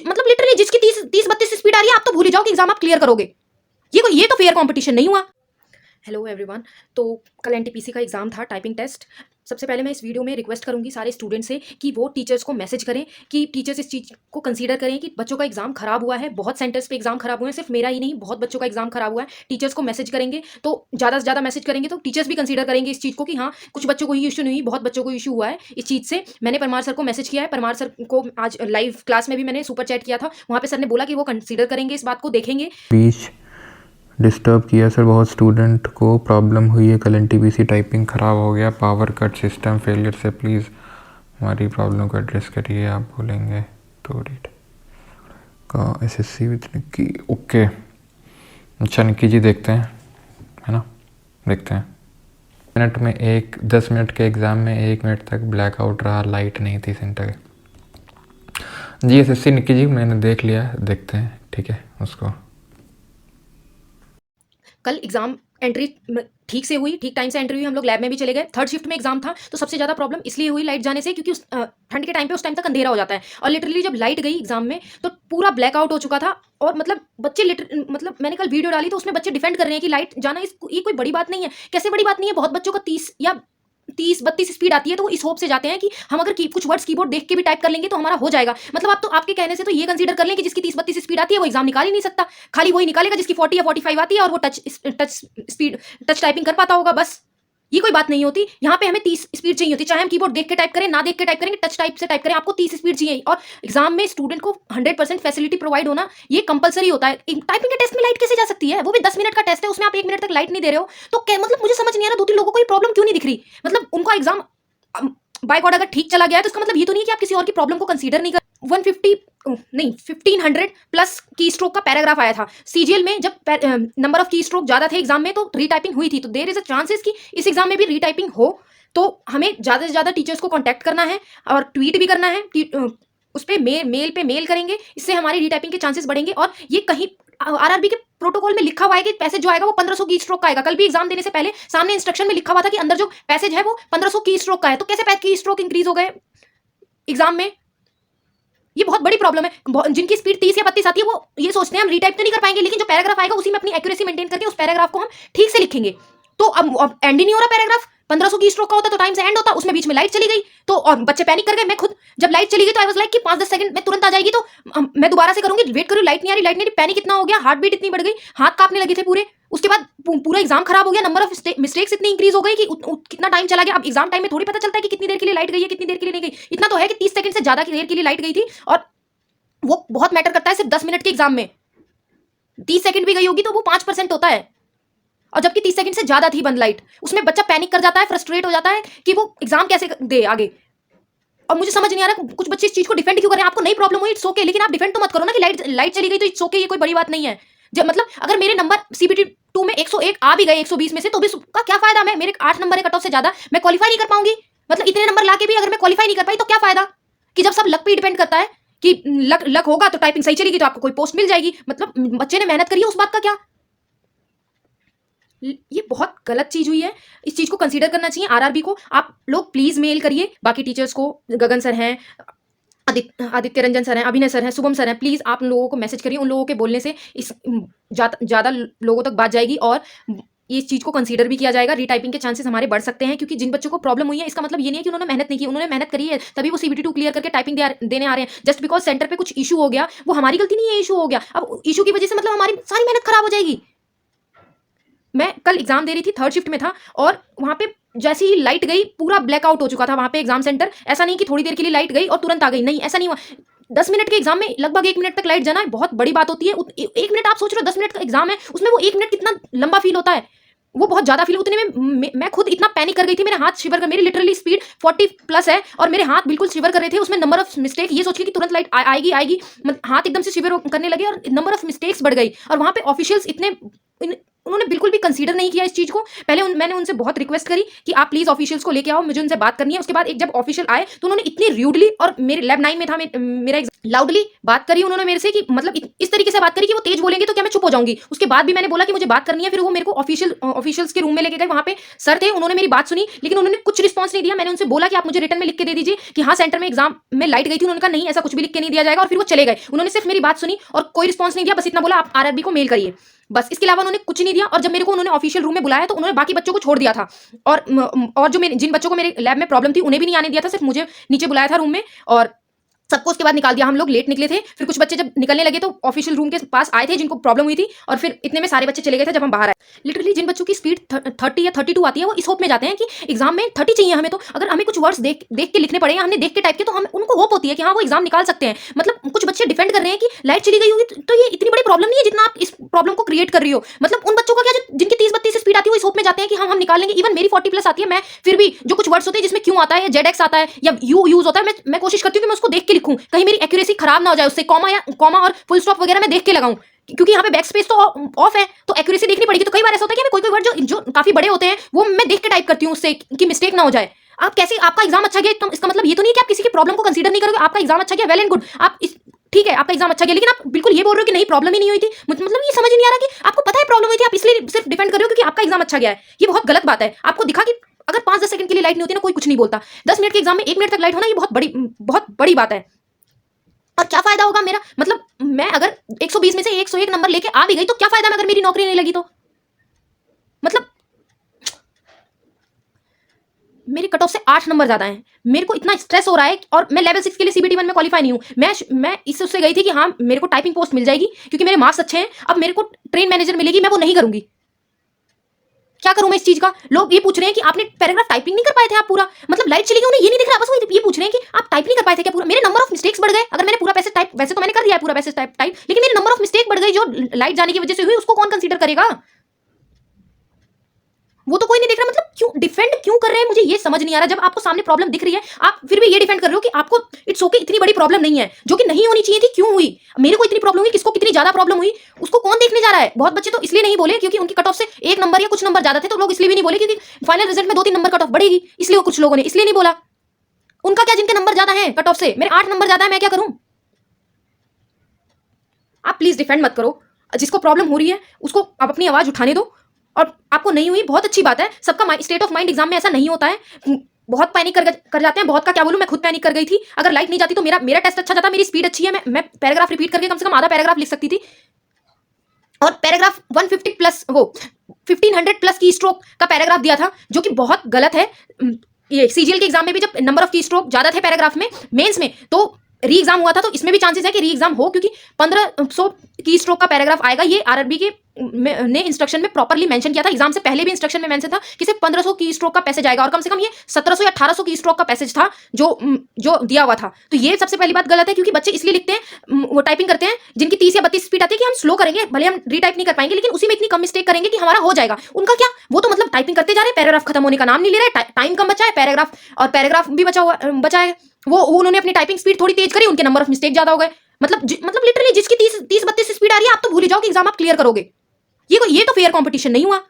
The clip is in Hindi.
मतलब लिटरली जिसकी 30-32 स्पीड आ रही है, आप तो भूल ही जाओ कि एग्जाम आप क्लियर करोगे। ये तो फेयर कंपटीशन नहीं हुआ। हेलो एवरीवन, तो कल एनटीपीसी का एग्ज़ाम था, टाइपिंग टेस्ट। सबसे पहले मैं इस वीडियो में रिक्वेस्ट करूंगी सारे स्टूडेंट्स से कि वो टीचर्स को मैसेज करें, कि टीचर्स इस चीज़ को कंसीडर करें कि बच्चों का एग्ज़ाम खराब हुआ है। बहुत सेंटर्स पे एग्ज़ाम खराब हुए हैं, सिर्फ मेरा ही नहीं, बहुत बच्चों का एग्ज़ाम खराब हुआ है। टीचर्स को मैसेज करेंगे तो ज़्यादा से ज़्यादा मैसेज करेंगे तो टीचर्स भी कंसीडर करेंगे इस चीज़ को कि हाँ, कुछ बच्चों को ही इशू नहीं हुई, बहुत बच्चों को इशू हुआ है इस चीज़ से। मैंने परमार सर को मैसेज किया है, परमार सर को आज लाइव क्लास में भी मैंने सुपर चैट किया था, वहाँ पर सर ने बोला कि वो कंसीडर करेंगे, इस बात को देखेंगे। डिस्टर्ब किया सर, बहुत स्टूडेंट को प्रॉब्लम हुई है। कल एनटीपीसी टाइपिंग ख़राब हो गया, पावर कट, सिस्टम फेलियर से प्लीज़ हमारी प्रॉब्लम को एड्रेस करिए। आप बोलेंगे तो रीड का एसएससी विद निक्की। ओके, अच्छा निक्की जी देखते हैं, है ना, देखते हैं। मिनट में 10 मिनट के एग्ज़ाम में 1 मिनट तक ब्लैकआउट रहा, लाइट नहीं थी सेंटर जी। एसएससी निक्की जी मैंने देख लिया, देखते हैं, ठीक है उसको। कल एग्जाम एंट्री ठीक से हुई, ठीक टाइम से एंट्री हुई, हम लोग लैब में भी चले गए। थर्ड शिफ्ट में एग्जाम था, तो सबसे ज़्यादा प्रॉब्लम इसलिए हुई लाइट जाने से, क्योंकि उस ठंड के टाइम पे उस टाइम तक अंधेरा हो जाता है, और लिटरली जब लाइट गई एग्जाम में तो पूरा ब्लैकआउट हो चुका था। और मतलब बच्चे मतलब मैंने कल वीडियो डाली तो उसमें बच्चे डिफेंड कर रहे हैं कि लाइट जाना ये कोई बड़ी बात नहीं है। कैसे बड़ी बात नहीं है? बहुत बच्चों का 30 32 स्पीड आती है, तो वो इस होप से जाते हैं कि हम अगर कुछ वर्ड्स कीबोर्ड देख के भी टाइप कर लेंगे तो हमारा हो जाएगा। मतलब आप तो आपके कहने से तो ये कंसीडर कर लें कि जिसकी 30-32 स्पीड आती है वो एग्जाम निकाल ही नहीं सकता, खाली वही निकालेगा जिसकी 40 या 45 आती है और वो टच टाइपिंग कर पाता होगा। बस ये कोई बात नहीं होती। यहाँ पे हमें 30 स्पीड चाहिए होती, चाहे हम कीबोर्ड देख के टाइप करें, ना देख के टाइप करेंगे, टच टाइप से टाइप करें, आपको 30 स्पीड चाहिए। और एग्जाम में स्टूडेंट को 100% फैसिलिटी प्रोवाइड होना ये कंपलसरी होता है। टाइपिंग के टेस्ट में लाइट कैसे जा सकती है? वो भी 10 मिनट का टेस्ट है, उसमें आप 1 मिनट तक लाइट नहीं दे रहे हो, तो मतलब मुझे समझ नहीं आ रहा 2-3 लोगों को ये प्रॉब्लम क्यों नहीं दिख रही। मतलब उनका एग्जाम बाय गॉड अगर ठीक चला गया है तो इसका मतलब ये तो नहीं है कि आप किसी और की प्रॉब्लम को कंसीडर नहीं कर। 1500 प्लस की स्ट्रोक का पैराग्राफ आया था सीजीएल में। जब नंबर ऑफ की स्ट्रोक ज्यादा थे एग्जाम में तो रीटाइपिंग हुई थी, तो देयर इज अ चांसेस कि इस एग्जाम में भी रीटाइपिंग हो। तो हमें ज्यादा से ज्यादा टीचर्स को कांटेक्ट करना है और ट्वीट भी करना है, उस पर मेल पे मेल करेंगे, इससे हमारी रीटाइपिंग के चांसेस बढ़ेंगे। और ये कहीं आरआरबी के प्रोटोकॉल में लिखा हुआ है कि पैसेज जो आएगा वो 1500 की स्ट्रोक का आएगा। कल भी एग्जाम देने से पहले सामने इंस्ट्रक्शन में लिखा हुआ था कि अंदर जो पैसेज है वो 1500 की स्ट्रोक का है, तो कैसे की स्ट्रोक इंक्रीज हो गए एग्जाम में? ये बहुत बड़ी प्रॉब्लम है। जिनकी स्पीड 30 या 32 आती है वो ये सोचते हैं हम रीटाइप तो नहीं कर पाएंगे, लेकिन जो पैराग्राफ आएगा उसी में अपनी एक्यूरेसी मेंटेन करके उस पैराग्राफ को हम ठीक से लिखेंगे। तो अब एंड ही नहीं हो रहा पैराग्राफ। 1500 की स्ट्रोक का होता तो टाइम से एंड होता, उसमें बीच में लाइट चली गई तो और बच्चे पैनिक कर गए। मैं खुद जब लाइट चली गई तो आई वाज लाइक कि 5-10 सेकंड में तुरंत आ जाएगी, तो मैं दोबारा से करूंगी, वेट करूँ, लाइट नहीं आ रही, पैनिक इतना हो गया, हार्ट बीट इतनी बढ़ गई, हाथ कांपने लगे थे पूरे। उसके बाद पूरा एग्जाम खराब हो गया, नंबर ऑफ मिस्टेक्स इतनी इंक्रीज हो गई कि कितना टाइम चला गया। अब एग्जाम टाइम में थोड़ी पता चलता है कि कितनी देर के लिए लाइट गई है, कितनी देर के लिए नहीं गई। इतना तो है कि 30 सेकंड से ज्यादा की देर के लिए लाइट गई थी, और वो बहुत मैटर करता है। सिर्फ 10 मिनट के एग्जाम में 30 सेकंड भी गई होगी तो वो 5% होता है, और जबकि 30 सेकंड से ज्यादा थी बंद लाइट। उसमें बच्चा पैनिक कर जाता है, फ्रस्ट्रेट हो जाता है कि वो एग्जाम कैसे दे आगे। और मुझे समझ नहीं आ रहा कुछ बच्चे इस चीज को डिफेंड क्यों कर रहे हैं। आपको नहीं प्रॉब्लम हुई, इट्स ओके, लेकिन आप डिफेंड तो मत करो ना कि लाइट चली गई तो इट्स ओके, ये कोई बड़ी बात नहीं है। जब मतलब अगर मेरे नंबर सीबीटी 2 में 101 आ भी गए 120 में से, तो भी का क्या फायदा? मैं मेरे 8 नंबर है कट ऑफ से ज्यादा, मैं क्वालिफाई नहीं कर पाऊंगी। मतलब इतने नंबर लाके भी अगर मैं क्वालिफाई नहीं कर पाई तो क्या फायदा? कि जब सब लक पे डिपेंड करता है कि लक होगा तो टाइपिंग सही चलेगी तो आपको कोई पोस्ट मिल जाएगी। मतलब बच्चे ने मेहनत करी है, उस बात का क्या? ये बहुत गलत चीज हुई है, इस चीज को कंसीडर करना चाहिए आरआरबी को। आप लोग प्लीज मेल करिए बाकी टीचर्स को, गगन सर हैं, आदित्य रंजन सर हैं, अभिनय सर हैं, शुभम सर हैं, प्लीज आप लोगों को मैसेज करिए। उन लोगों के बोलने से इस ज्यादा लोगों तक बात जाएगी और इस चीज को कंसीडर भी किया जाएगा। रीटाइपिंग के चांसेस हमारे बढ़ सकते हैं, क्योंकि जिन बच्चों को प्रॉब्लम हुई है इसका मतलब ये नहीं है कि उन्होंने मेहनत नहीं की, उन्होंने मेहनत करी है, तभी वो सीबीटी 2 क्लियर करके टाइपिंग देने आ रहे हैं। जस्ट बिकॉज सेंटर पे कुछ इशू हो गया, वो हमारी गलती नहीं है, इशू हो गया, अब इशू की वजह से मतलब हमारी सारी मेहनत खराब हो जाएगी। मैं कल एग्जाम दे रही थी, थर्ड शिफ्ट में था, और वहां पे जैसे ही लाइट गई पूरा ब्लैकआउट हो चुका था वहां पे एग्जाम सेंटर। ऐसा नहीं कि थोड़ी देर के लिए लाइट गई और तुरंत आ गई, नहीं, ऐसा नहीं हुआ। 10 मिनट के एग्जाम में लगभग 1 मिनट तक लाइट जाना बहुत बड़ी बात होती है। 1 मिनट आप सोच रहे हो, 10 मिनट का एग्जाम है, उसमें वो 1 मिनट कितना लंबा फील होता है, वो बहुत ज्यादा फील। उतने में मैं खुद इतना पैनिक कर गई थी, मेरे हाथ शिवर कर, मेरी लिटरली स्पीड 40+ है और मेरे हाथ बिल्कुल शिवर कर रहे थे। उसमें नंबर ऑफ मिस्टेक, ये सोच के कि तुरंत लाइट आएगी, हाथ एकदम से शिवर करने लगे और नंबर ऑफ मिस्टेक्स बढ़ गई। और वहां पे ऑफिशियल्स इतने उन्होंने बिल्कुल भी कंसीडर नहीं किया इस चीज़ को। पहले मैंने उनसे बहुत रिक्वेस्ट करी कि आप प्लीज़ ऑफिशियल्स को लेके आओ, मुझे उनसे बात करनी है। उसके बाद एक जब ऑफिशियल आए तो उन्होंने इतनी र्यूडली, और मेरे लैब 9 में था मेरा लाउडली बात करी उन्होंने मेरे से कि मतलब इस तरीके से बात करी कि वो तेज बोलेंगे तो क्या मैं चुप हो जाऊंगी। उसके बाद भी मैंने बोला कि मुझे बात करनी है, फिर वो मेरे को ऑफिशियल्स के रूम में लेके गए। वहाँ पे सर थे, उन्होंने मेरी बात सुनी, लेकिन उन्होंने कुछ रिस्पॉन्स नहीं दिया। मैंने उनसे बोला कि आप मुझे रिटर्न में लिख के दे दीजिए कि हाँ सेंटर में एग्जाम में लाइट गई थी। उन्होंने कहा नहीं, ऐसा कुछ भी लिख के नहीं दिया जाएगा, और फिर वो चले गए। उन्होंने सिर्फ मेरी बात सुनी और कोई रिस्पॉन्स नहीं दिया, बस इतना बोला आप आरआरबी को मेल करिए, बस इसके अलावा उन्होंने कुछ नहीं दिया। और जब मेरे को उन्होंने ऑफिशियल रूम में बुलाया तो उन्होंने बाकी बच्चों को छोड़ दिया था, और जो जिन बच्चों को मेरे लैब में प्रॉब्लम थी उन्हें भी नहीं आने दिया था, सिर्फ मुझे नीचे बुलाया था रूम में, और सबको उसके बाद निकाल दिया। हम लोग लेट निकले थे, फिर कुछ बच्चे जब निकलने लगे तो ऑफिशियल रूम के पास आए थे जिनको प्रॉब्लम हुई थी, और फिर इतने में सारे बच्चे चले गए थे जब हम बाहर आए। लिटरली जिन बच्चों की स्पीड 30 या 32 आती है वो इस होप में जाते हैं कि एग्जाम में 30 चाहिए हमें, तो अगर हमें कुछ वर्ड्स देख के लिखने पड़े या हमने देख के टाइप के, तो हम उनको होप होती है कि हाँ वो एग्जाम निकाल सकते हैं। मतलब कुछ बच्चे डिफेंड कर रहे हैं कि लाइट चली गई होगी तो ये इतनी बड़ी प्रॉब्लम नहीं है जितना आप इस प्रॉब्लम को क्रिएट कर रही हो। मतलब उन बच्चों का क्या, जिनकी 30-32 स्पीड आती है वो इस होप में जाते हैं कि हम निकाल लेंगे। इवन मेरी 40+ आती है, मैं फिर भी जो कुछ वर्ड्स होते हैं जिसमें क्यों आता है या जेड आता है या यू यूज होता है, मैं कोशिश करती हूँ कि मैं उसको देख के लिखूं, कहीं मेरी एक्यूरेसी खराब ना हो जाए उससे। कॉमा और फुल स्टॉप वगैरह मैं देख के लगाऊं, क्योंकि यहाँ पे बैक स्पेस तो ऑफ है, तो एक्यूरेसी देखनी पड़ेगी। तो कई बार ऐसा होता है कि कोई वर्ड जो काफी बड़े होते हैं वो मैं देख के टाइप करती हूँ उससे कि मिस्टेक ना हो जाए। आप कैसे, आपका एग्जाम अच्छा गया इसका मतलब ये तो नहीं कि आप किसी की प्रॉब्लम को कंसीडर नहीं करोगे। आपका एग्जाम अच्छा गया, वेल एंड गुड, आप ठीक है आपका एग्जाम अच्छा गया, लेकिन आप बिल्कुल ये बोल रहे हो कि नहीं प्रॉब्लम ही नहीं हुई थी। मतलब ये समझ नहीं आ रहा कि आपको पता है प्रॉब्लम हुई थी, आप इसलिए सिर्फ डिपेंड कर रहे हो क्योंकि आपका एग्जाम अच्छा गया है। ये बहुत गलत बात है। आपको दिखा कि अगर 5-10 सेकंड के लिए लाइट नहीं होती ना, कोई कुछ नहीं बोलता। 10 मिनट के एग्जाम में 1 मिनट तक लाइट होना ये बहुत बड़ी बात है। और क्या फायदा होगा मेरा, मतलब मैं अगर 120 में से 101 नंबर लेके आ भी गई तो क्या फायदा अगर मेरी नौकरी नहीं लगी तो। मतलब मेरे कट ऑफ से 8 नंबर ज्यादा हैं, मेरे को इतना स्ट्रेस हो रहा है। और मैं लेवल 6 के लिए CBT 1 में क्वालिफाई नहीं हूँ। मैं इससे गई थी कि हाँ मेरे को टाइपिंग पोस्ट मिल जाएगी क्योंकि मेरे मार्क्स अच्छे हैं। अब मेरे को ट्रेन मैनेजर मिलेगी, मैं वो नहीं करूंगी। क्या करूं मैं इस चीज का। लोग ये पूछ रहे हैं कि आपने पैराग्राफ टाइपिंग नहीं कर पाए थे आप पूरा, मतलब लाइट चली गई, उन्हें ये नहीं दिख रहा, बस वो ये पूछ रहे हैं कि आप टाइप नहीं कर पाए थे क्या पूरा। मेरे नंबर ऑफ मिस्टेक्स बढ़ गए अगर मैंने पूरा पैसेज टाइप, वैसे तो मैंने कर दिया है पूरा पैसेज टाइप, लेकिन मेरे नंबर ऑफ मिस्टेक बढ़ गई जो लाइट जाने की वजह से हुई, उसको कौन कंसीडर करेगा। वो तो कोई नहीं देख रहा। मतलब क्यों डिफेंड क्यों कर रहे हैं, मुझे ये समझ नहीं आ रहा। जब आपको सामने प्रॉब्लम दिख रही है आप फिर भी ये डिफेंड कर रहे हो कि आपको इट्स ओके, इतनी बड़ी प्रॉब्लम नहीं है, जो कि नहीं होनी चाहिए थी। क्यों हुई, मेरे को इतनी प्रॉब्लम हुई, किसको कितनी ज्यादा प्रॉब्लम हुई उसको कौन देखने जा रहा है। बहुत बच्चे तो इसलिए नहीं बोले क्योंकि उनकी कट ऑफ से 1 नंबर या कुछ नंबर ज्यादा थे, तो लोग इसलिए भी नहीं बोले क्योंकि फाइनल रिजल्ट में 2-3 नंबर कट ऑफ बढ़ेगी, इसलिए कुछ लोगों ने इसलिए नहीं बोला। उनका क्या, जिनके नंबर ज्यादा है कट ऑफ से, मेरे 8 नंबर ज्यादा है, मैं क्या करूं। आप प्लीज डिफेंड मत करो, जिसको प्रॉब्लम हो रही है उसको आप अपनी आवाज उठाने दो। और आपको नहीं हुई बहुत अच्छी बात है, सबका स्टेट ऑफ माइंड एग्जाम में ऐसा नहीं होता है। बहुत पैनिक कर जाते हैं, बहुत का क्या बोलूं, मैं खुद पैनिक कर गई थी। अगर लाइट नहीं जाती तो मेरा टेस्ट अच्छा जाता, मेरी स्पीड अच्छी है, मैं पैराग्राफ रिपीट करके कम से कम आधा पैराग्राफ लिख सकती थी। और पैराग्राफ 1500+ की स्ट्रोक का पैराग्राफ दिया था जो कि बहुत गलत है। ये CGL के एग्जाम में भी जब नंबर ऑफ की स्ट्रोक ज्यादा थे पैराग्राफ में, मेंस में तो री एग्जाम हुआ था, तो इसमें भी चांसेस है कि री एग्जाम हो, क्योंकि 1500 की स्ट्रोक का पैराग्राफ आएगा। ये RRB के ने इंस्ट्रक्शन में प्रॉपर्ली मेंशन किया था, एग्जाम से पहले भी इंस्ट्रक्शन में मेंशन था कि सिर्फ 1500 की स्ट्रोक का पैसेज आएगा, और कम से कम ये 1700 या 1800 की स्ट्रोक का पैसेज था जो दिया हुआ था। तो ये सबसे पहली बात गलत है, क्योंकि बच्चे इसलिए लिखते हैं, वो टाइपिंग करते हैं जिनकी 30 या 32 स्पीड आती है कि हम स्लो करेंगे, भले हम रीटाइप नहीं कर पाएंगे लेकिन उसी में इतनी कम मिस्टेक करेंगे कि हमारा हो जाएगा। उनका क्या, वो तो मतलब टाइपिंग करते जा रहे हैं, पैराग्राफ खत्म होने का नाम नहीं ले रहे, टाइम कम बचा है, पैराग्राफ भी बचा है। वो उन्होंने अपनी टाइपिंग स्पीड थोड़ी तेज करी, उनके नंबर ऑफ मिस्टेक ज्यादा हो गए। मतलब लिटरली जिसकी 30-32 स्पीड आ रही है आप तो भूल ही जाओ कि एग्जाम आप क्लियर करोगे। ये तो फेयर कंपटीशन नहीं हुआ।